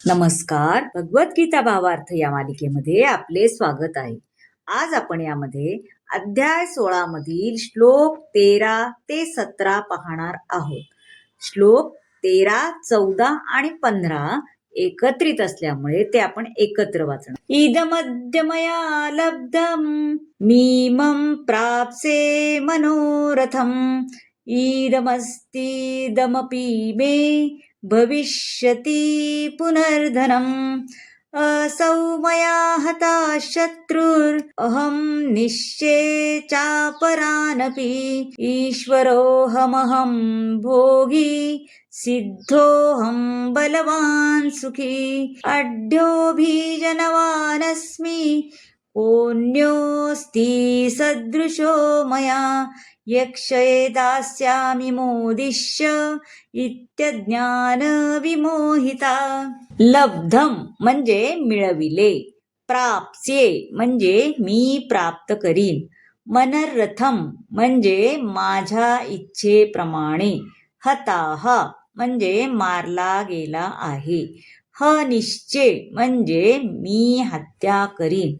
नमस्कार. भगवद्गीता भावार्थ या मालिकेमध्ये आपले स्वागत आहे. आज आपण यामध्ये अध्याय 16 मधील श्लोक 13 ते 17 पाहणार आहोत. श्लोक 13, 14 आणि 15 एकत्रित असल्यामुळे ते आपण एकत्र वाचणार. इदमद्य मया लब्धम मीमं प्राप्से मनोरथम इदमस्तीदमपि मे भविष्यति पुनर्धनम् असौ मया हता शत्रुर्अहं निश्चये चापरानपि ईश्वरोऽहमहं भोगी सिद्धोऽहं बलवान् सुखी अड्योऽभिजनवानस्मि कोऽन्योऽस्ति सदृशो मया यक्षये दास्यामि मोदिष्य इत्यज्ञान विमोहिता. लब्धम म्हणजे मिळविले, प्राप्स्ये म्हणजे मी प्राप्त करीन, मनरथम म्हणजे माझ्या इच्छेप्रमाणे, हताह म्हणजे मारला गेला आहे, निश्चय म्हणजे मी हत्या करीन,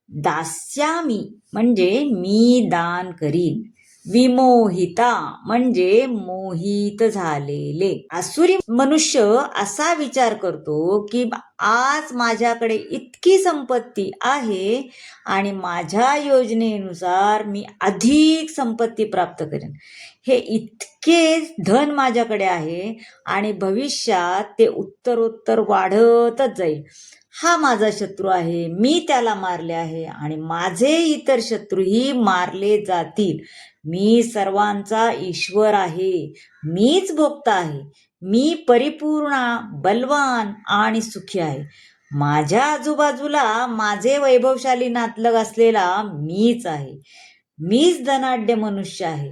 दास्यामी म्हणजे मी दान करीन, विमोहिता म्हणजे मोहित झालेले. आसुरी मनुष्य असा विचार करतो की आज माझ्याकडे इतकी संपत्ती आहे आणि माझ्या योजनेनुसार मी अधिक संपत्ती प्राप्त करेन. हे इतके धन माझ्याकडे आहे आणि भविष्यात ते उत्तरोत्तर वाढतच जाईल. हा माझा शत्रू आहे, मी त्याला मारले आहे आणि माझे इतर शत्रूही मारले जातील. मी सर्वांचा ईश्वर आहे, मीच भोक्ता आहे, मी परिपूर्ण, बलवान आणि सुखी आहे. माझ्या आजूबाजूला माझे वैभवशाली नातलग असलेला मीच आहे. मीच धनाढ्य मनुष्य आहे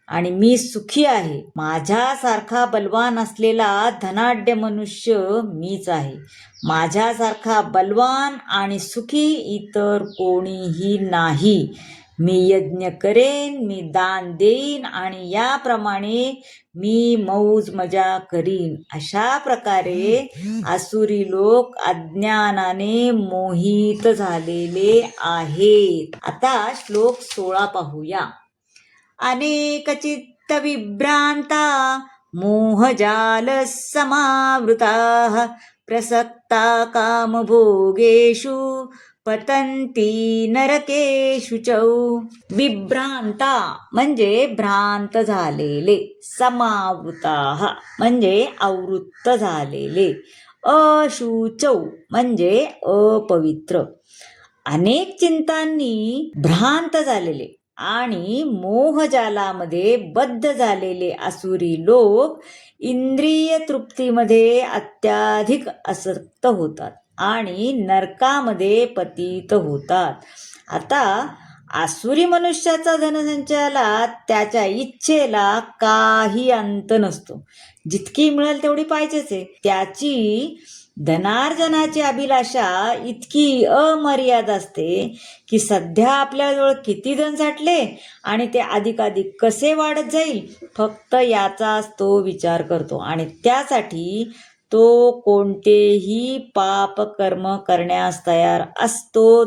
आणि मी सुखी आहे. माझ्यासारखा बलवान असलेला धनाढ्य मनुष्य मीच आहे. माझ्यासारखा बलवान आणि सुखी इतर कोणीही नाही. मी यज्ञ करेन, मी दान देईन आणि याप्रमाणे मी मौज मजा करीन. अशा प्रकारे आसुरी लोक अज्ञानाने मोहित झालेले आहेत. आता श्लोक 16 पाहूया. अनेक चित्त विभ्रांता मोहजाल समावृताः प्रसक्ता कामभोगेषु पतंती नरकेषु च. विभ्रांता म्हणजे भ्रांत झालेले, समावृताः म्हणजे आवृत्त झालेले, अशुचौ म्हणजे अपवित्र. अनेक चिंतांनी भ्रांत झालेले आणि मोहजालामध्ये बद्ध झालेले आसुरी लोक इंद्रिय तृप्तीमध्ये अत्याधिक आसक्त होतात आणि नरकामध्ये पतित होतात. आता आसुरी मनुष्याचा धनसंचयाला, त्याच्या इच्छेला काही अंत नसतो. जितकी मिळेल तेवढी पाहिजेच आहे. त्याची धनार्जनाची अभिलाषा इतकी अमर्याद असते की सध्या आपल्याजवळ किती धन साठले आणि ते अधिकाधिक कसे वाढत जाईल, फक्त याचाच तो विचार करतो आणि त्यासाठी तो कोणतेही पापकर्म करण्यास तयार असतो,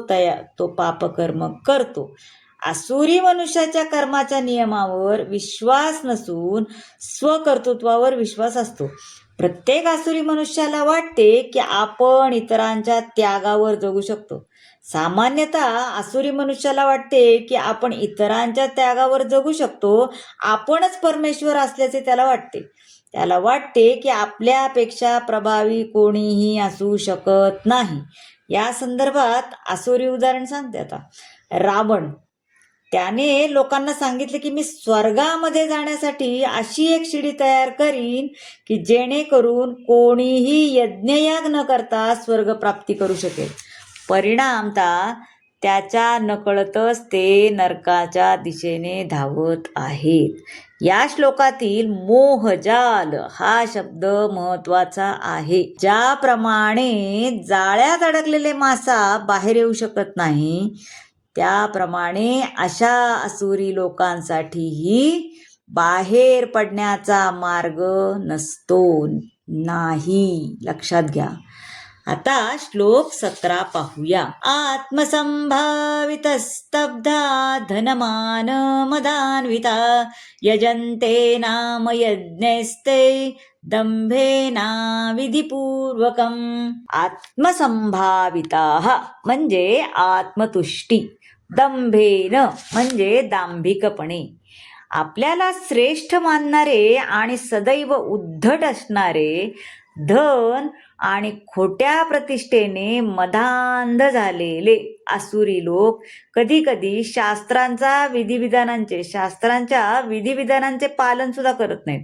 तो पापकर्म करतो. आसुरी मनुष्याच्या कर्माच्या नियमावर विश्वास नसून स्वकर्तृत्वावर विश्वास असतो. प्रत्येक आसुरी मनुष्याला वाटते की आपण इतरांच्या त्यागावर जगू शकतो. सामान्यतः आसुरी मनुष्याला वाटते की आपण इतरांच्या त्यागावर जगू शकतो, आपणच परमेश्वर असल्याचे त्याला वाटते. त्याला वाटते की आपल्यापेक्षा प्रभावी कोणीही असू शकत नाही. या संदर्भात आसुरी उदाहरण सांगते. आता रावण, त्याने लोकांना सांगितले की मी स्वर्गामध्ये जाण्यासाठी अशी एक शिडी तयार करीन की जेणेकरून कोणीही यज्ञयाग न करता स्वर्गप्राप्ती करू शकेल. परिणामतः त्याच्या नकळतच ते नरकाच्या दिशेने धावत आहेत. या श्लोकातील मोहजाल हा शब्द महत्वाचा आहे. ज्याप्रमाणे जाळ्यात अडकलेले मासा बाहेर येऊ शकत नाही, त्याप्रमाणे अशा आसुरी लोकांसाठीही बाहेर पडण्याचा मार्ग नसतो. नाही. लक्षात घ्या. आता श्लोक 17 पाहूया. आत्मसंभावितस्तब्धा धनमान मदान्विता यजन्ते नाम यज्ञैस्ते दंभेना विधिपूर्वकम. आत्मसंभाविताः म्हणजे आत्मतुष्टी, दंभेन म्हणजे दांभिकपणे. आपल्याला श्रेष्ठ मानणारे आणि सदैव उद्धट असणारे, धन आणि खोट्या प्रतिष्ठेने मदांध झालेले आसुरी लोक कधी कधी शास्त्रांच्या विधिविधानांचे पालन सुद्धा करत नाहीत.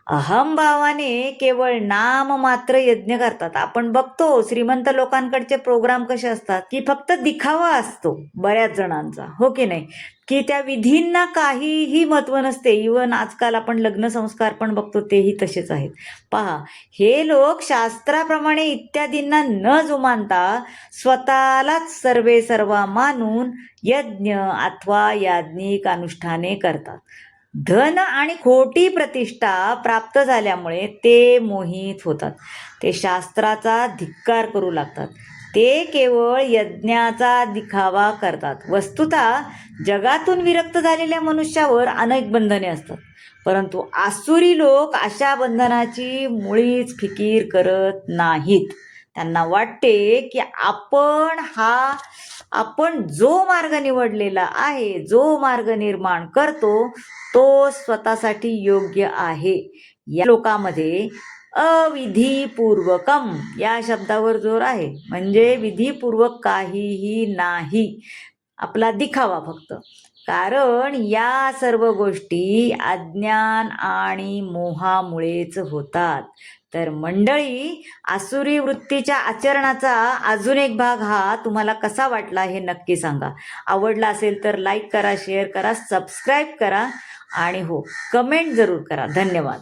अहमभावाने केवळ नाम मात्र यज्ञ करतात. आपण बघतो श्रीमंत लोकांकडचे प्रोग्राम कसे असतात की फक्त दिखावा असतो बऱ्याच जणांचा, हो की नाही, की त्या विधींना काहीही महत्व नसते. इवन आजकाल आपण लग्न संस्कार पण बघतो तेही तसेच आहेत. पहा, हे लोक शास्त्राप्रमाणे इत्यादींना न जुमानता स्वतःलाच सर्वे सर्वा मानून यज्ञ अथवा याज्ञिक अनुष्ठाने करतात. धन आणि खोटी प्रतिष्ठा प्राप्त झाल्यामुळे ते मोहित होतात. ते शास्त्राचा धिक्कार करू लागतात. ते केवळ यज्ञाचा दिखावा करतात. वस्तुतः जगातून विरक्त झालेल्या मनुष्यावर अनेक बंधने असतात, परंतु आसुरी लोक अशा बंधनाची मुळीच फिकीर करत नाहीत. त्यांना वाटते की आपण जो मार्ग निवडलेला आहे, जो मार्ग निर्माण करतो तो स्वतःसाठी योग्य आहे. या लोकांमध्ये अविधिपूर्वकम या शब्दावर जोर आहे. म्हणजे विधिपूर्वक काहीही नाही, आपला दिखावा फक्त. कारण या सर्व गोष्टी अज्ञान आणि मोहामुळेच होतात. तर मंडळी, आसुरी वृत्तीच्या आचरणाचा अजून एक भाग हा तुम्हाला कसा वाटला हे नक्की सांगा. आवडला असेल तर लाईक करा, शेअर करा, सबस्क्राईब करा आणि हो, कमेंट जरूर करा. धन्यवाद.